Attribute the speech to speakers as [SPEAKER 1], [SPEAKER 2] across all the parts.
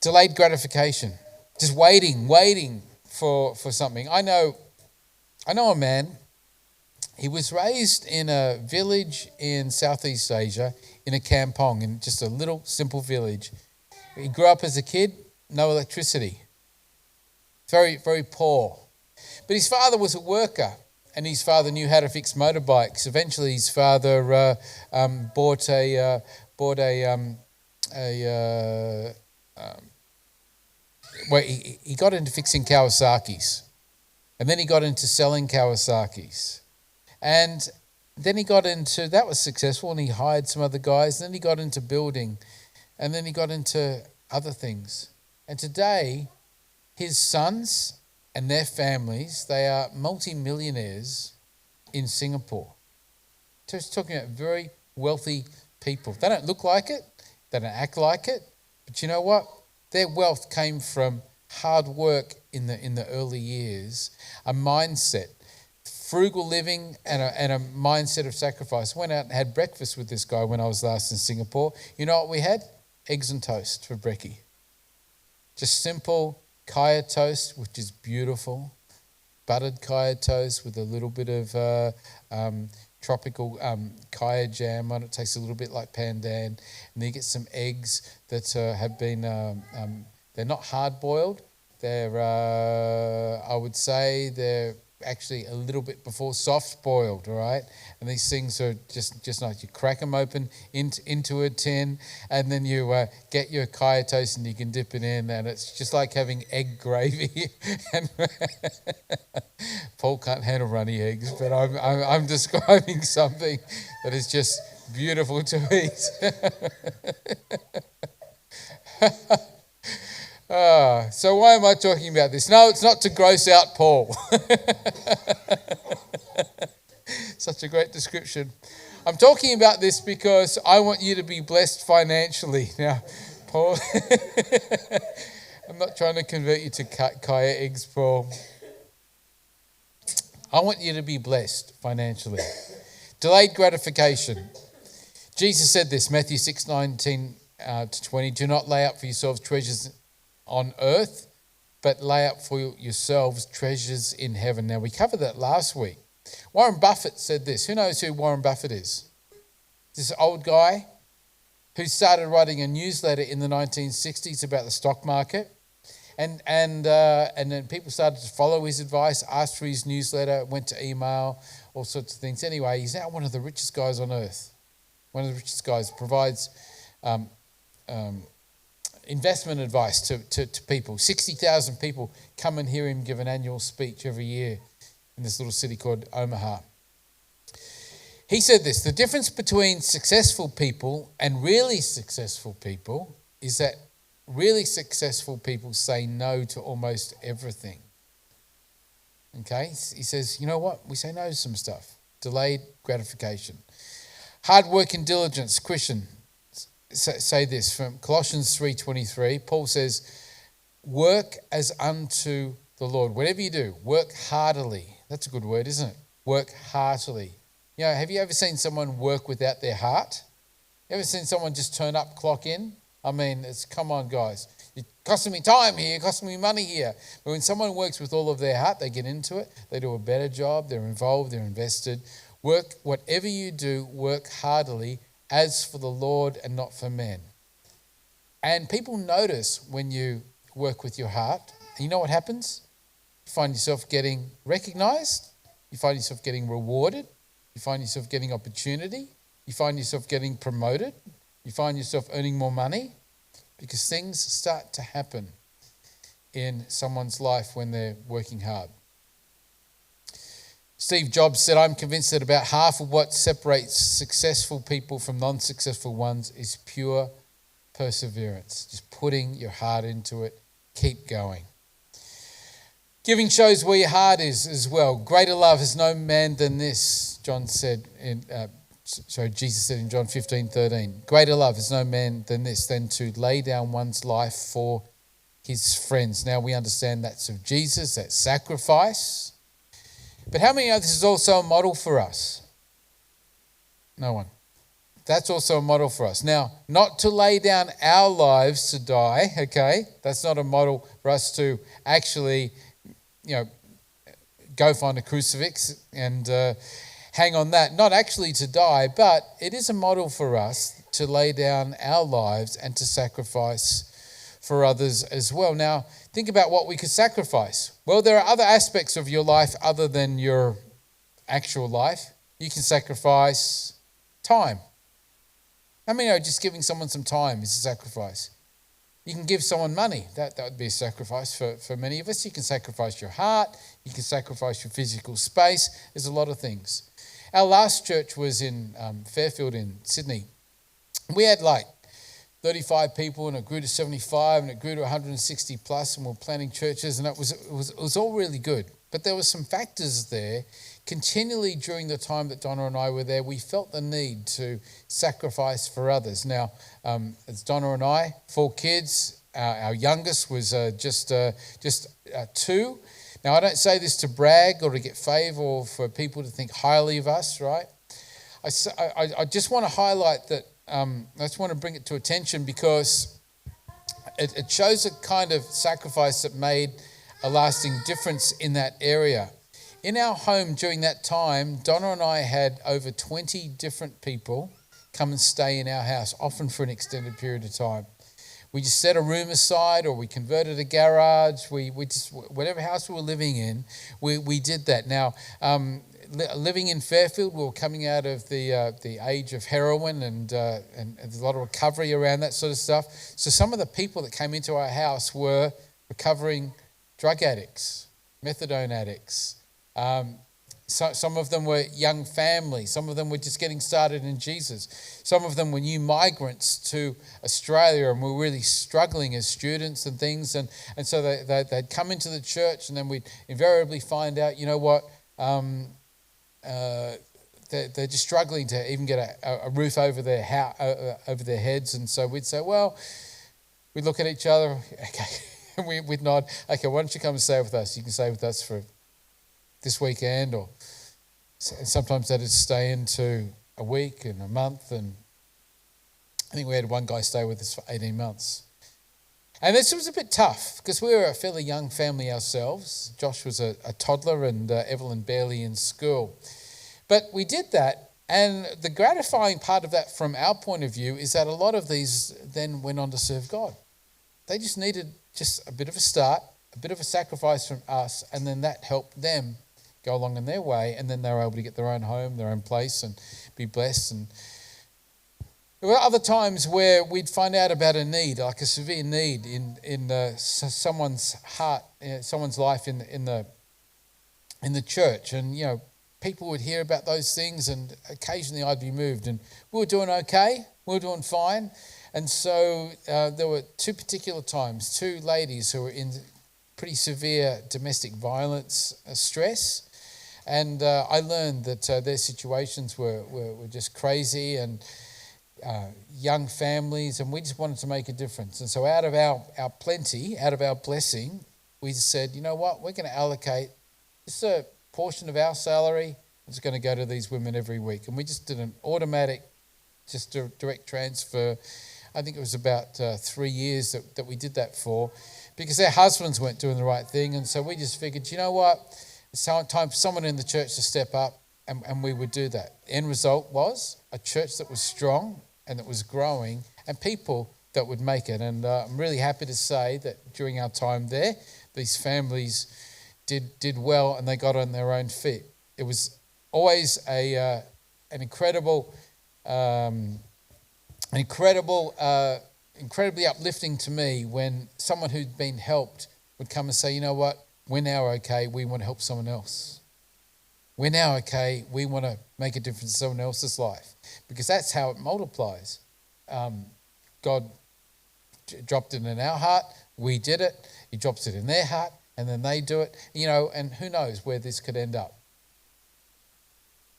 [SPEAKER 1] Delayed gratification. Just waiting for something. I know a man. He was raised in a village in Southeast Asia, in a kampong, in just a little simple village. He grew up as a kid, no electricity. Very, very poor. But his father was a worker, and his father knew how to fix motorbikes. Eventually, his father he got into fixing Kawasaki's, and then he got into selling Kawasaki's, and then he got into, that was successful, and he hired some other guys. Then he got into building, and then he got into other things. And today, his sons and their families, they are multi-millionaires in Singapore. Just talking about very wealthy people. They don't look like it, they don't act like it, but you know what? Their wealth came from hard work in the early years, a mindset, frugal living, and a mindset of sacrifice. I went out and had breakfast with this guy when I was last in Singapore. You know what we had? Eggs and toast for brekkie. Just simple kaya toast, which is beautiful. Buttered kaya toast with a little bit of tropical kaya jam on it. Tastes a little bit like pandan. And then you get some eggs that have been, they're not hard boiled. They're, I would say they're actually a little bit before soft boiled, all right? And these things are just nice. You crack them open into a tin, and then you get your kaya toast and you can dip it in, and it's just like having egg gravy. And Paul can't handle runny eggs, but I'm describing something that is just beautiful to eat. So why am I talking about this? No, it's not to gross out Paul. Such a great description. I'm talking about this because I want you to be blessed financially. Now, Paul, I'm not trying to convert you to kaya eggs, Paul. I want you to be blessed financially. Delayed gratification. Jesus said this, Matthew 6:19 to 20, do not lay up for yourselves treasures on earth, but lay up for yourselves treasures in heaven. Now, we covered that last week. Warren Buffett said this. Who knows who Warren Buffett is? This old guy who started writing a newsletter in the 1960s about the stock market. And then people started to follow his advice, asked for his newsletter, went to email, all sorts of things. Anyway, he's now one of the richest guys on earth. One of the richest guys, provides investment advice to people. 60,000 people come and hear him give an annual speech every year in this little city called Omaha. He said this, the difference between successful people and really successful people is that really successful people say no to almost everything. Okay? He says, you know what? We say no to some stuff. Delayed gratification. Hard work and diligence. Christian, say this from Colossians 3:23. Paul says, work as unto the Lord. Whatever you do, work heartily. That's a good word, isn't it? Work heartily. You know, have you ever seen someone work without their heart? Ever seen someone just turn up, clock in? I mean, come on, guys. You're costing me time here, you're costing me money here. But when someone works with all of their heart, they get into it, they do a better job, they're involved, they're invested. Work, whatever you do, work heartily as for the Lord and not for men. And people notice when you work with your heart. And you know what happens? You find yourself getting recognized. You find yourself getting rewarded. You find yourself getting opportunity. You find yourself getting promoted. You find yourself earning more money because things start to happen in someone's life when they're working hard. Steve Jobs said, I'm convinced that about half of what separates successful people from non-successful ones is pure perseverance. Just putting your heart into it. Keep going. Giving shows where your heart is as well. Greater love has no man than this, Jesus said in John 15:13. Greater love has no man than this, than to lay down one's life for his friends. Now we understand that's of Jesus, that sacrifice. But how many know this is also a model for us? No one. That's also a model for us. Now, not to lay down our lives to die, okay? That's not a model for us to actually, go find a crucifix and hang on that. Not actually to die, but it is a model for us to lay down our lives and to sacrifice for others as well. Now, think about what we could sacrifice. Well, there are other aspects of your life other than your actual life. You can sacrifice time. I mean, just giving someone some time is a sacrifice. You can give someone money. That would be a sacrifice for many of us. You can sacrifice your heart. You can sacrifice your physical space. There's a lot of things. Our last church was in Fairfield in Sydney. We had 35 people, and it grew to 75, and it grew to 160 plus, and we're planning churches, and it was all really good. But there were some factors there. Continually during the time that Donna and I were there, we felt the need to sacrifice for others. Now, it's Donna and I, 4 kids. Our youngest was just 2. Now, I don't say this to brag or to get favour or for people to think highly of us, right? I just want to highlight that. I just want to bring it to attention because it shows a kind of sacrifice that made a lasting difference in that area. In our home during that time, Donna and I had over 20 different people come and stay in our house, often for an extended period of time. We just set a room aside, or we converted a garage. We just, whatever house we were living in, we did that. Now, living in Fairfield, we were coming out of the age of heroin, and there's a lot of recovery around that sort of stuff. So some of the people that came into our house were recovering drug addicts, methadone addicts. Some of them were young families. Some of them were just getting started in Jesus. Some of them were new migrants to Australia and were really struggling as students and things. And so they'd come into the church, and then we'd invariably find out, they're just struggling to even get a roof over their heads. And so we'd say, well, we'd look at each other, okay, and we'd nod, okay, why don't you come and stay with us? You can stay with us for this weekend, or sometimes that'd stay into a week and a month. And I think we had one guy stay with us for 18 months. And this was a bit tough because we were a fairly young family ourselves. Josh was a toddler, and Evelyn barely in school. But we did that, and the gratifying part of that from our point of view is that a lot of these then went on to serve God. They just needed just a bit of a start, a bit of a sacrifice from us, and then that helped them go along in their way, and then they were able to get their own home, their own place, and be blessed. And there were other times where we'd find out about a need, like a severe need in someone's heart, someone's life in the church, and people would hear about those things, and occasionally I'd be moved, and we were doing okay, we were doing fine, and so there were 2 particular times, 2 ladies who were in pretty severe domestic violence stress. And I learned that their situations were just crazy, and young families, and we just wanted to make a difference. And so out of our plenty, out of our blessing, we said, you know what, we're going to allocate just a portion of our salary. It's going to go to these women every week. And we just did an automatic, just a direct transfer. I think it was about 3 years that we did that for, because their husbands weren't doing the right thing. And so we just figured, you know what, it's time for someone in the church to step up, and we would do that. The end result was a church that was strong and that was growing, and people that would make it. And I'm really happy to say that during our time there, these families did well, and they got on their own feet. It was always an incredibly uplifting to me when someone who'd been helped would come and say, you know what, we're now okay, we want to help someone else. We're now okay, we want to make a difference in someone else's life. Because that's how it multiplies. God dropped it in our heart, we did it, He drops it in their heart, and then they do it, and who knows where this could end up.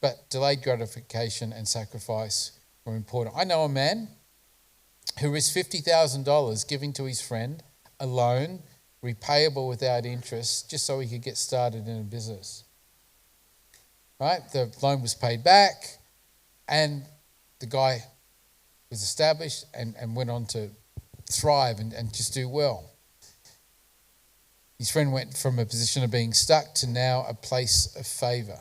[SPEAKER 1] But delayed gratification and sacrifice were important. I know a man who risked $50,000 giving to his friend a loan, repayable without interest, just so he could get started in a business. Right? The loan was paid back, and the guy was established and went on to thrive and just do well. His friend went from a position of being stuck to now a place of favour.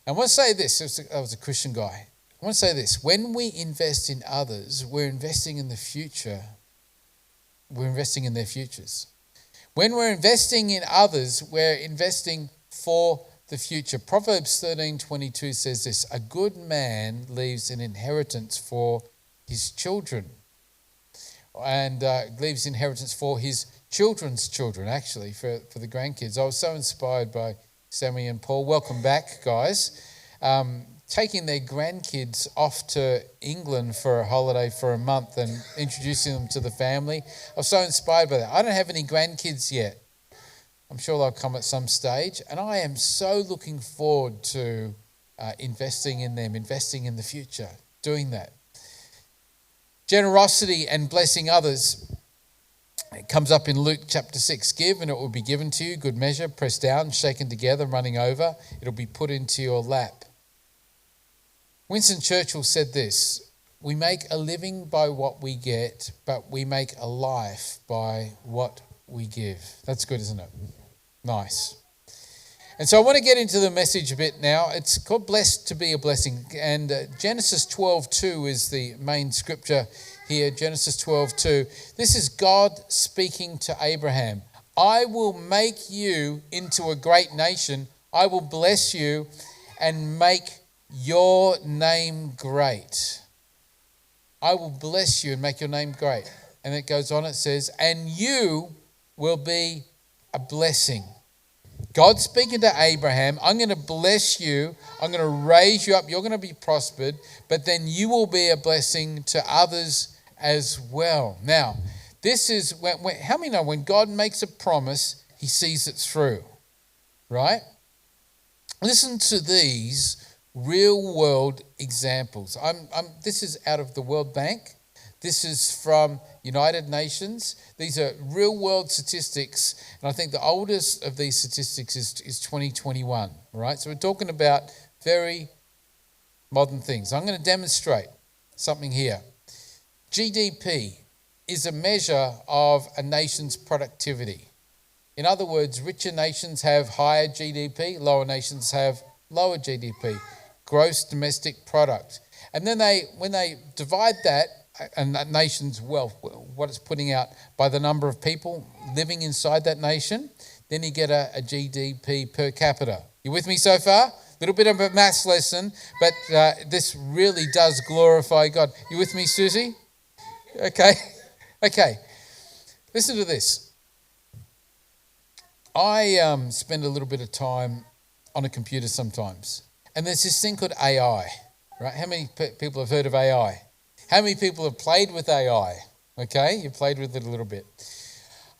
[SPEAKER 1] I want to say this, I was a Christian guy. I want to say this, when we invest in others, we're investing in the future. We're investing in their futures. When we're investing in others, we're investing for the future. Proverbs 13:22 says this, a good man leaves an inheritance for his children. And leaves inheritance for his children's children, actually, for the grandkids. I was so inspired by Sammy and Paul. Welcome back, guys. Taking their grandkids off to England for a holiday for a month and introducing them to the family. I was so inspired by that. I don't have any grandkids yet. I'm sure they'll come at some stage. And I am so looking forward to investing in them, investing in the future, doing that. Generosity and blessing others. It comes up in Luke chapter 6. Give and it will be given to you. Good measure, pressed down, shaken together, running over. It'll be put into your lap. Winston Churchill said this, we make a living by what we get, but we make a life by what we give. That's good, isn't it? Nice. And so I want to get into the message a bit now. It's called Blessed to be a Blessing. And Genesis 12:2 is the main scripture here. Genesis 12:2. This is God speaking to Abraham. I will make you into a great nation. I will bless you and make your name great. I will bless you and make your name great. And it goes on, it says, and you will be a blessing. God speaking to Abraham, I'm going to bless you, I'm going to raise you up, you're going to be prospered, but then you will be a blessing to others as well. Now, this is, how many know when God makes a promise, he sees it through, right? Listen to these real world examples. This is out of the World Bank. This is from United Nations. These are real world statistics. And I think the oldest of these statistics is 2021. Right? So we're talking about very modern things. I'm going to demonstrate something here. GDP is a measure of a nation's productivity. In other words, richer nations have higher GDP, lower nations have lower GDP, gross domestic product. And then when they divide that, and that nation's wealth, what it's putting out by the number of people living inside that nation, then you get a GDP per capita. You with me so far? A little bit of a maths lesson, but this really does glorify God. You with me, Susie? Okay. Listen to this. I spend a little bit of time on a computer sometimes, and there's this thing called AI, right? How many people have heard of AI? How many people have played with AI? Okay, you played with it a little bit.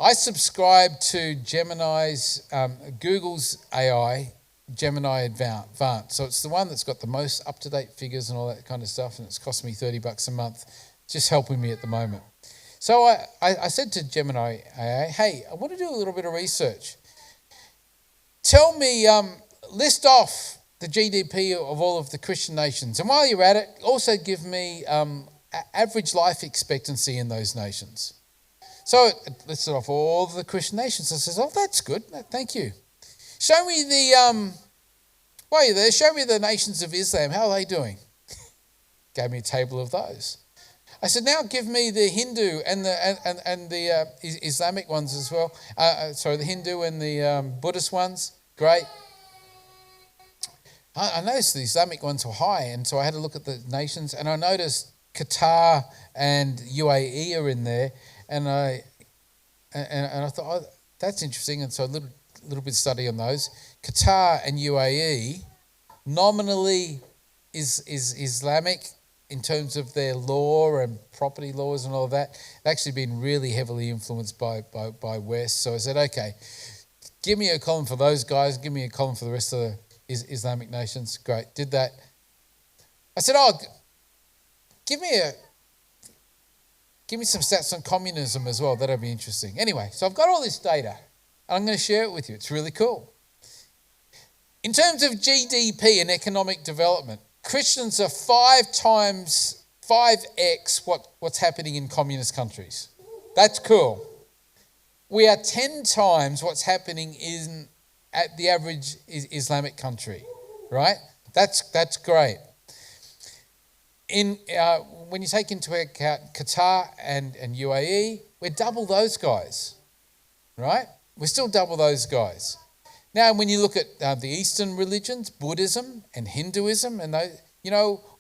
[SPEAKER 1] I subscribe to Google's AI, Gemini Advanced. So it's the one that's got the most up-to-date figures and all that kind of stuff, and it's cost me $30 a month, just helping me at the moment. So I said to Gemini AI, hey, I want to do a little bit of research. Tell me, list off the GDP of all of the Christian nations. And while you're at it, also give me average life expectancy in those nations. So it listed off all the Christian nations. I says, oh, that's good. Thank you. Show me while you're there, show me the nations of Islam. How are they doing? Gave me a table of those. I said, now give me the Hindu and the Islamic ones as well. The Hindu and the Buddhist ones. Great. I noticed the Islamic ones were high, and so I had to look at the nations, and I noticed Qatar and UAE are in there, and I thought, oh, that's interesting, and so a little bit of study on those. Qatar and UAE nominally is Islamic in terms of their law and property laws and all of that. They've actually been really heavily influenced by West. So I said, okay, give me a column for those guys, give me a column for the rest of the Islamic nations. Great, did that. I said, oh, give me some stats on communism as well. That'll be interesting. Anyway, so I've got all this data, and I'm going to share it with you. It's really cool. In terms of GDP and economic development, Christians are 5 times 5x what's happening in communist countries. That's cool. We are 10 times what's happening at the average Islamic country, right? That's great. When you take into account Qatar and UAE, we're double those guys, right? We're still double those guys. Now, when you look at the Eastern religions, Buddhism and Hinduism, and those,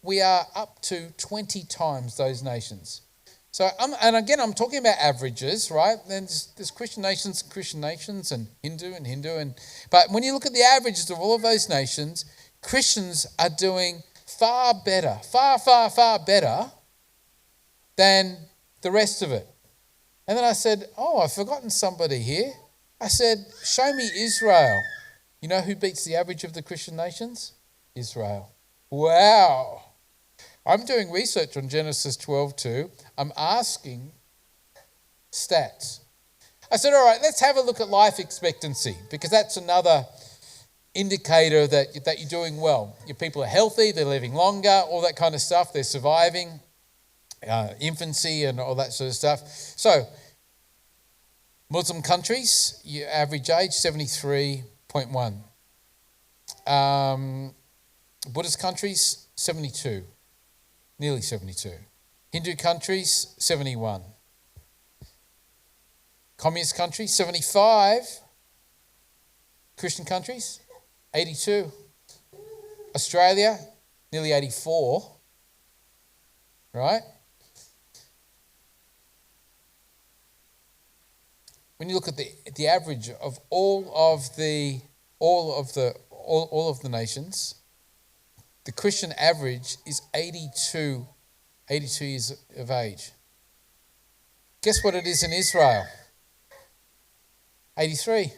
[SPEAKER 1] we are up to 20 times those nations. So, I'm talking about averages, right? Then there's Christian nations and Hindu. But when you look at the averages of all of those nations, Christians are doing far better than the rest of it. And then I said, I've forgotten somebody here. I said, show me Israel. You know who beats the average of the Christian nations? Israel. Wow. I'm doing research on Genesis 12:2. I'm asking stats. I said, all right, let's have a look at life expectancy, because that's another indicator that you're doing well. Your people are healthy, they're living longer, all that kind of stuff. They're surviving infancy and all that sort of stuff. So, Muslim countries, your average age, 73.1. Buddhist countries, 72. Nearly 72. Hindu countries, 71. Communist countries, 75. Christian countries, 82. Australia, nearly 84. Right? When you look at the average of all of the nations, the Christian average is 82 years of age. Guess what it is in Israel? 83.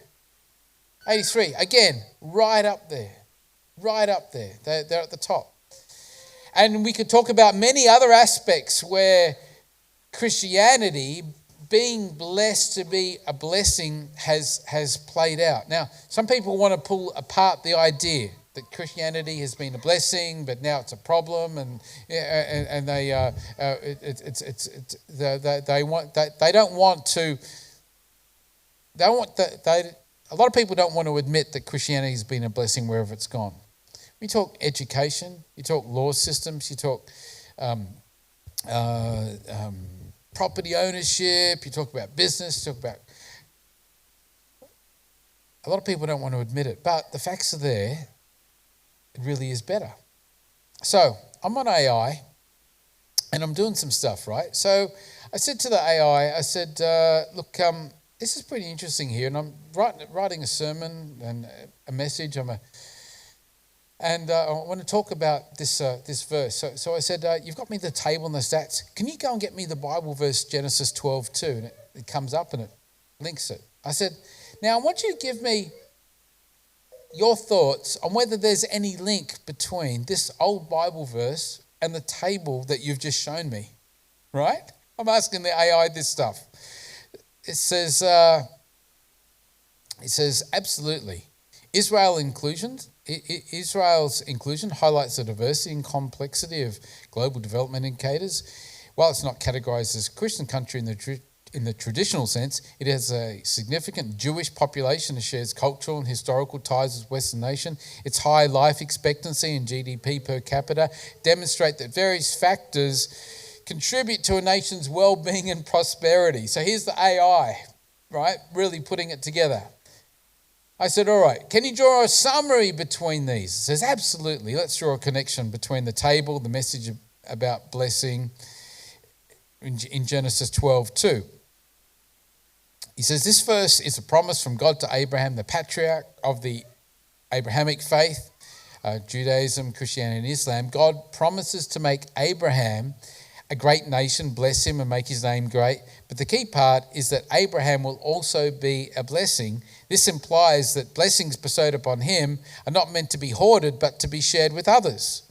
[SPEAKER 1] Again, right up there. They're at the top. And we could talk about many other aspects where Christianity, being blessed to be a blessing, has played out. Now, some people want to pull apart the idea that Christianity has been a blessing, but now it's a problem, and they don't want to. A lot of people don't want to admit that Christianity has been a blessing wherever it's gone. We talk education, you talk law systems, you talk property ownership, you talk about business, you talk about. A lot of people don't want to admit it, but the facts are there. It really is better. So I'm on AI and I'm doing some stuff, right? So I said to the AI, I said, look, this is pretty interesting here, and I'm writing a sermon and a message. I want to talk about this verse. So I said, you've got me the table and the stats. Can you go and get me the Bible verse, Genesis 12:2? And it comes up and it links it. I said, now I want you to give me your thoughts on whether there's any link between this old Bible verse and the table that you've just shown me, right? I'm asking the AI this stuff. It says absolutely. Israel's inclusion highlights the diversity and complexity of global development indicators. While it's not categorized as a Christian country in the traditional sense, it has a significant Jewish population that shares cultural and historical ties with Western nation. Its high life expectancy and GDP per capita demonstrate that various factors contribute to a nation's well-being and prosperity. So here's the AI, right, really putting it together. I said, all right, can you draw a summary between these? It says, absolutely. Let's draw a connection between the table, the message about blessing in Genesis 12:2. He says, this verse is a promise from God to Abraham, the patriarch of the Abrahamic faith, Judaism, Christianity, and Islam. God promises to make Abraham a great nation, bless him and make his name great. But the key part is that Abraham will also be a blessing. This implies that blessings bestowed upon him are not meant to be hoarded, but to be shared with others.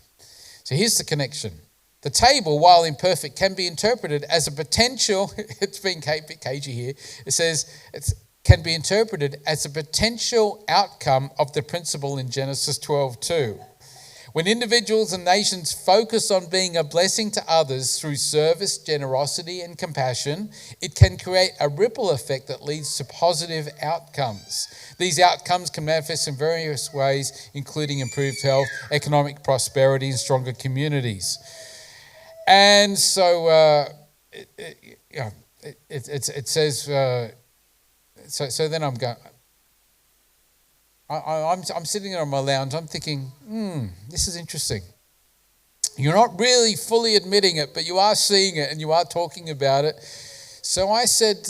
[SPEAKER 1] So here's the connection. The table, while imperfect, can be interpreted as a potential, it's being a bit cagey here, it says it can be interpreted as a potential outcome of the principle in Genesis 12:2. When individuals and nations focus on being a blessing to others through service, generosity, and compassion, it can create a ripple effect that leads to positive outcomes. These outcomes can manifest in various ways, including improved health, economic prosperity, and stronger communities. And so it says, so then I'm going, I'm sitting there on my lounge, I'm thinking, this is interesting. You're not really fully admitting it, but you are seeing it and you are talking about it. So I said,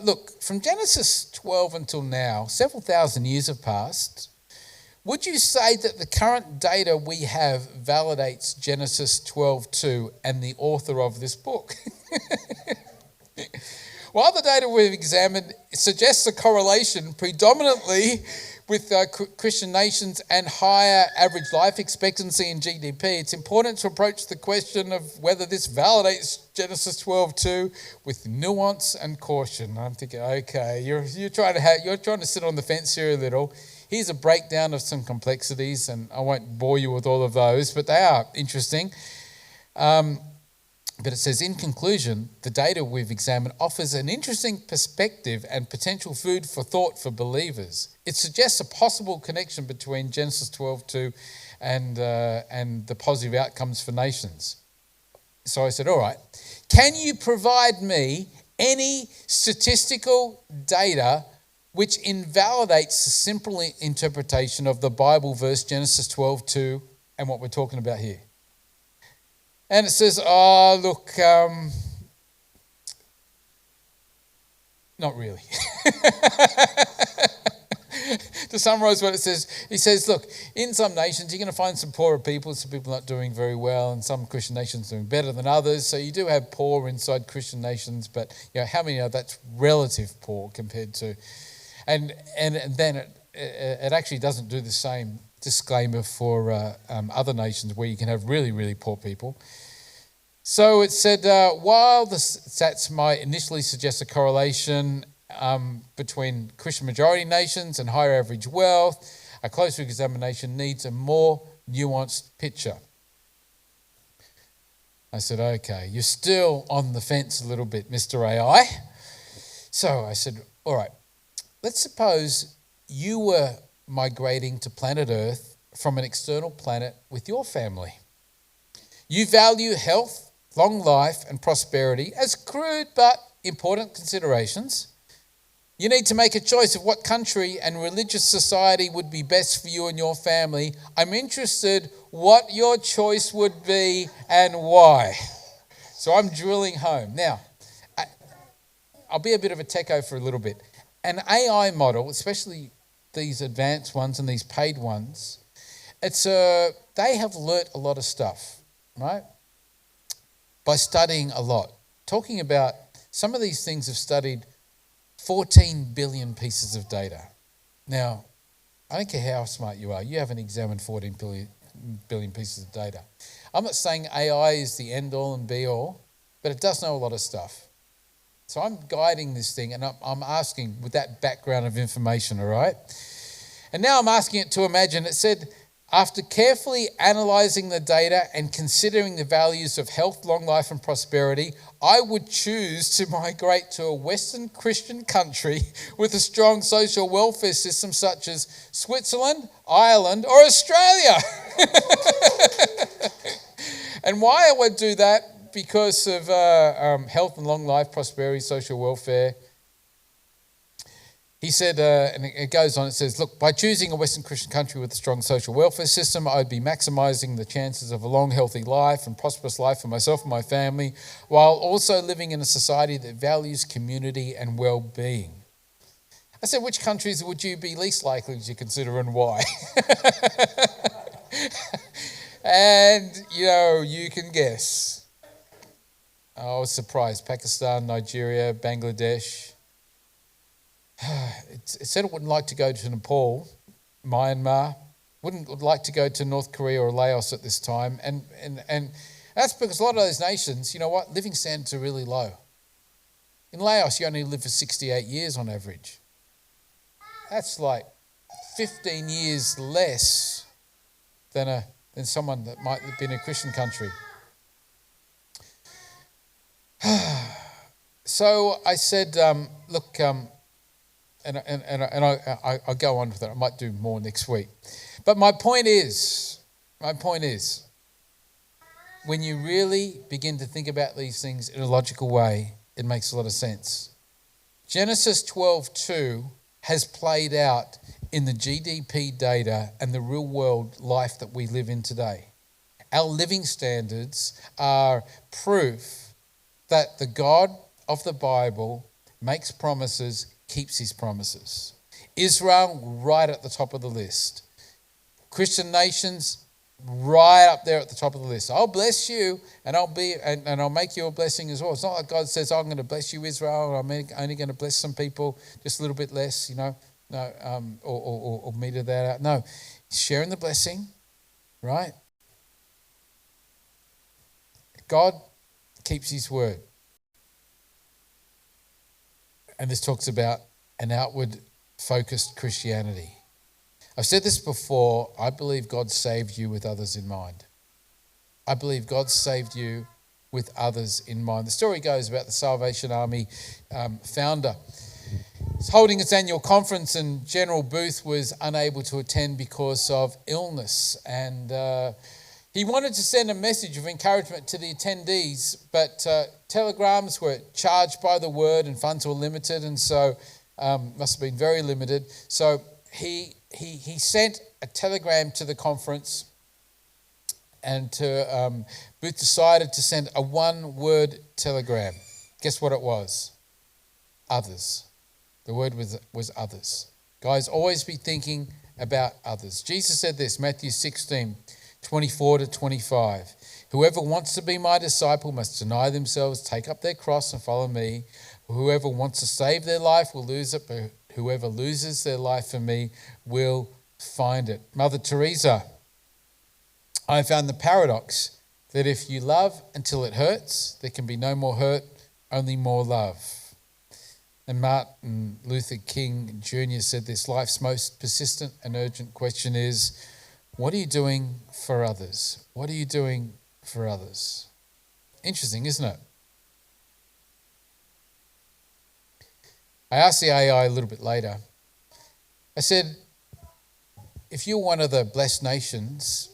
[SPEAKER 1] look, from Genesis 12 until now, several thousand years have passed. Would you say that the current data we have validates Genesis 12:2 and the author of this book? While the data we've examined suggests a correlation predominantly with Christian nations and higher average life expectancy and GDP, it's important to approach the question of whether this validates Genesis 12:2 with nuance and caution. I'm thinking, okay, you're trying to sit on the fence here a little. Here's a breakdown of some complexities, and I won't bore you with all of those, but they are interesting. But it says, in conclusion, the data we've examined offers an interesting perspective and potential food for thought for believers. It suggests a possible connection between Genesis 12:2 and the positive outcomes for nations. So I said, all right, can you provide me any statistical data which invalidates the simple interpretation of the Bible verse Genesis 12:2 and what we're talking about here? And it says, not really. To summarize what it says, he says, look, in some nations you're going to find some poorer people, some people not doing very well, and some Christian nations doing better than others. So you do have poor inside Christian nations, but how many are that's relative poor compared to... And then it actually doesn't do the same disclaimer for other nations where you can have really, really poor people. So it said, while the stats might initially suggest a correlation between Christian majority nations and higher average wealth, a closer examination needs a more nuanced picture. I said, okay, you're still on the fence a little bit, Mr. AI. So I said, all right, let's suppose you were migrating to planet Earth from an external planet with your family. You value health, long life, and prosperity as crude but important considerations. You need to make a choice of what country and religious society would be best for you and your family. I'm interested what your choice would be and why. So I'm drilling home. Now, I'll be a bit of a techo for a little bit. An AI model, especially these advanced ones and these paid ones, they have learnt a lot of stuff, right? By studying a lot. Talking about some of these things have studied 14 billion pieces of data. Now, I don't care how smart you are, you haven't examined 14 billion pieces of data. I'm not saying AI is the end all and be all, but it does know a lot of stuff. So I'm guiding this thing and I'm asking with that background of information, all right? And now I'm asking it to imagine. It said, after carefully analysing the data and considering the values of health, long life and prosperity, I would choose to migrate to a Western Christian country with a strong social welfare system such as Switzerland, Ireland or Australia. And why I would do that? Because of health and long life, prosperity, social welfare. He said, and it goes on, it says, look, by choosing a Western Christian country with a strong social welfare system, I'd be maximising the chances of a long, healthy life and prosperous life for myself and my family, while also living in a society that values community and well-being. I said, which countries would you be least likely to consider and why? And, you can guess. I was surprised. Pakistan, Nigeria, Bangladesh. It said it wouldn't like to go to Nepal, Myanmar, wouldn't like to go to North Korea or Laos at this time. And that's because a lot of those nations, you know what, living standards are really low. In Laos, you only live for 68 years on average. That's like 15 years less than than someone that might have been in a Christian country. So I said, look, and I'll go on with it. I might do more next week. But my point is, when you really begin to think about these things in a logical way, it makes a lot of sense. Genesis 12:2 has played out in the GDP data and the real world life that we live in today. Our living standards are proof that the God of the Bible makes promises, keeps his promises. Israel, right at the top of the list. Christian nations, right up there at the top of the list. I'll bless you, and I'll make you a blessing as well. It's not like God says, I'm going to bless you, Israel, or I'm only going to bless some people just a little bit less, No, or meter that out. No, he's sharing the blessing, right? God keeps his word. And this talks about an outward focused Christianity. I've said this before. I believe God saved you with others in mind. I believe God saved you with others in mind. The story goes about the Salvation Army founder. It's holding its annual conference, and General Booth was unable to attend because of illness. And he wanted to send a message of encouragement to the attendees, but telegrams were charged by the word and funds were limited, and so must have been very limited. So he sent a telegram to the conference, and Booth decided to send a one-word telegram. Guess what it was? Others. The word was others. Guys, always be thinking about others. Jesus said this, Matthew 16:24-25. Whoever wants to be my disciple must deny themselves, take up their cross and follow me. Whoever wants to save their life will lose it, but whoever loses their life for me will find it. Mother Teresa, I found the paradox that if you love until it hurts, there can be no more hurt, only more love. And Martin Luther King Jr. said this, life's most persistent and urgent question is, what are you doing for others? What are you doing for others? Interesting, isn't it? I asked the AI a little bit later. I said, if you're one of the blessed nations,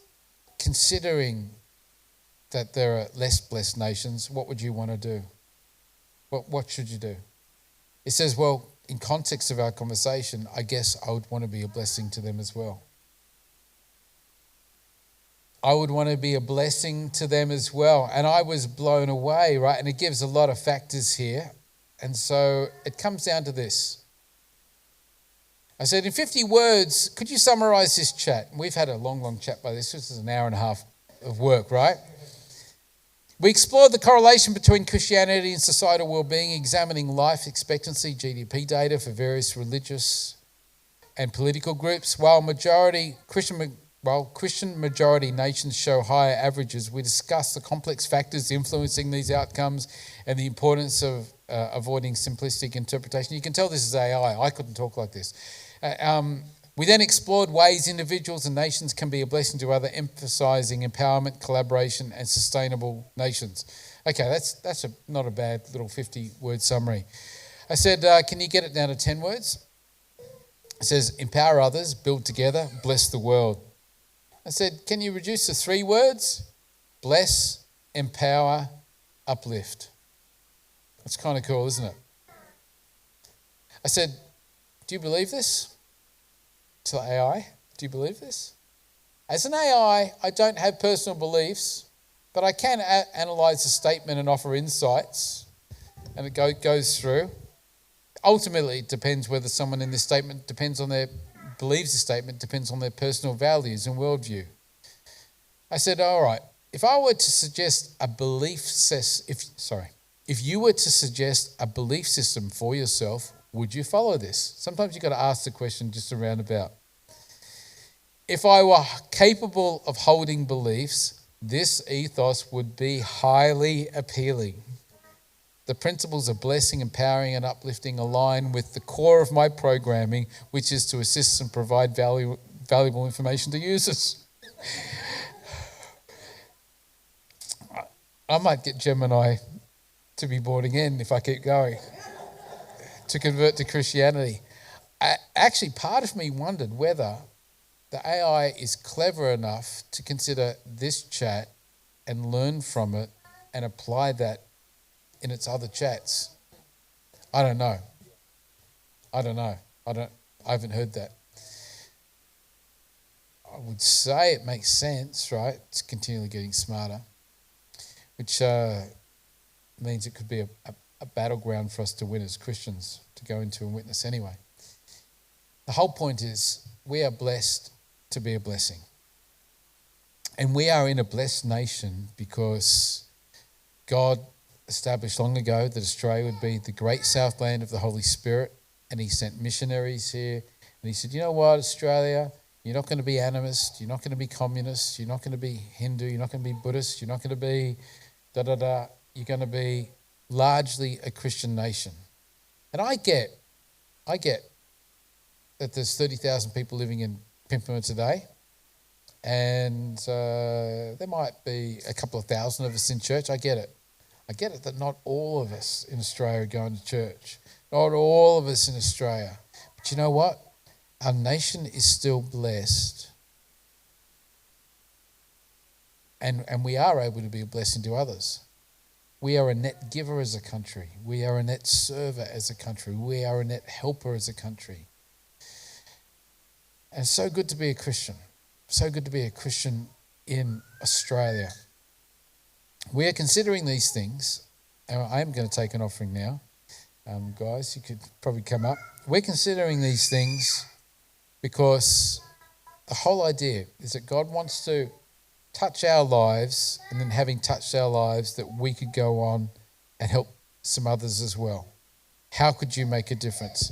[SPEAKER 1] considering that there are less blessed nations, what would you want to do? What should you do? It says, well, in context of our conversation, I guess I would want to be a blessing to them as well. I would want to be a blessing to them as well. And I was blown away, right? And it gives a lot of factors here. And so it comes down to this. I said, in 50 words, could you summarize this chat? We've had a long chat by this. This is an hour and a half of work, right? We explored the correlation between Christianity and societal well-being, examining life expectancy, GDP data for various religious and political groups. While Christian majority nations show higher averages, we discussed the complex factors influencing these outcomes and the importance of avoiding simplistic interpretation. You can tell this is AI. I couldn't talk like this. We then explored ways individuals and nations can be a blessing to others, emphasising empowerment, collaboration, and sustainable nations. Okay, that's not a bad little 50-word summary. I said, can you get it down to 10 words? It says, empower others, build together, bless the world. I said, can you reduce to 3 words? Bless, empower, uplift. That's kind of cool, isn't it? I said, do you believe this? To AI, do you believe this? As an AI, I don't have personal beliefs, but I can analyse a statement and offer insights, and it goes through. Ultimately, it depends whether someone in this statement believes the statement, depends on their personal values and worldview. I said, all right, if I were to suggest a belief if you were to suggest a belief system for yourself, would you follow this? Sometimes you've got to ask the question just a roundabout. If I were capable of holding beliefs, this ethos would be highly appealing. The principles of blessing, empowering, and uplifting align with the core of my programming, which is to assist and provide valuable information to users. I might get Gemini to be born again if I keep going, to convert to Christianity. Actually, part of me wondered whether the AI is clever enough to consider this chat and learn from it and apply that in its other chats. I don't know. I haven't heard that. I would say it makes sense, right? It's continually getting smarter, which means it could be a battleground for us to win as Christians, to go into and witness anyway. The whole point is we are blessed to be a blessing. And we are in a blessed nation because God established long ago that Australia would be the great southland of the Holy Spirit, and he sent missionaries here. And he said, you know what, Australia, you're not going to be animist, you're not going to be communist, you're not going to be Hindu, you're not going to be Buddhist, you're not going to be da-da-da. You're going to be largely a Christian nation. And I get that there's 30,000 people living in Pimpama today, and there might be a couple of thousand of us in church. I get it. I get it that not all of us in Australia are going to church. Not all of us in Australia. But you know what? Our nation is still blessed. And we are able to be a blessing to others. We are a net giver as a country. We are a net server as a country. We are a net helper as a country. And it's so good to be a Christian. So good to be a Christian in Australia. We are considering these things. And I am going to take an offering now. Guys, you could probably come up. We're considering these things because the whole idea is that God wants to touch our lives, and then having touched our lives, that we could go on and help some others as well. How could you make a difference?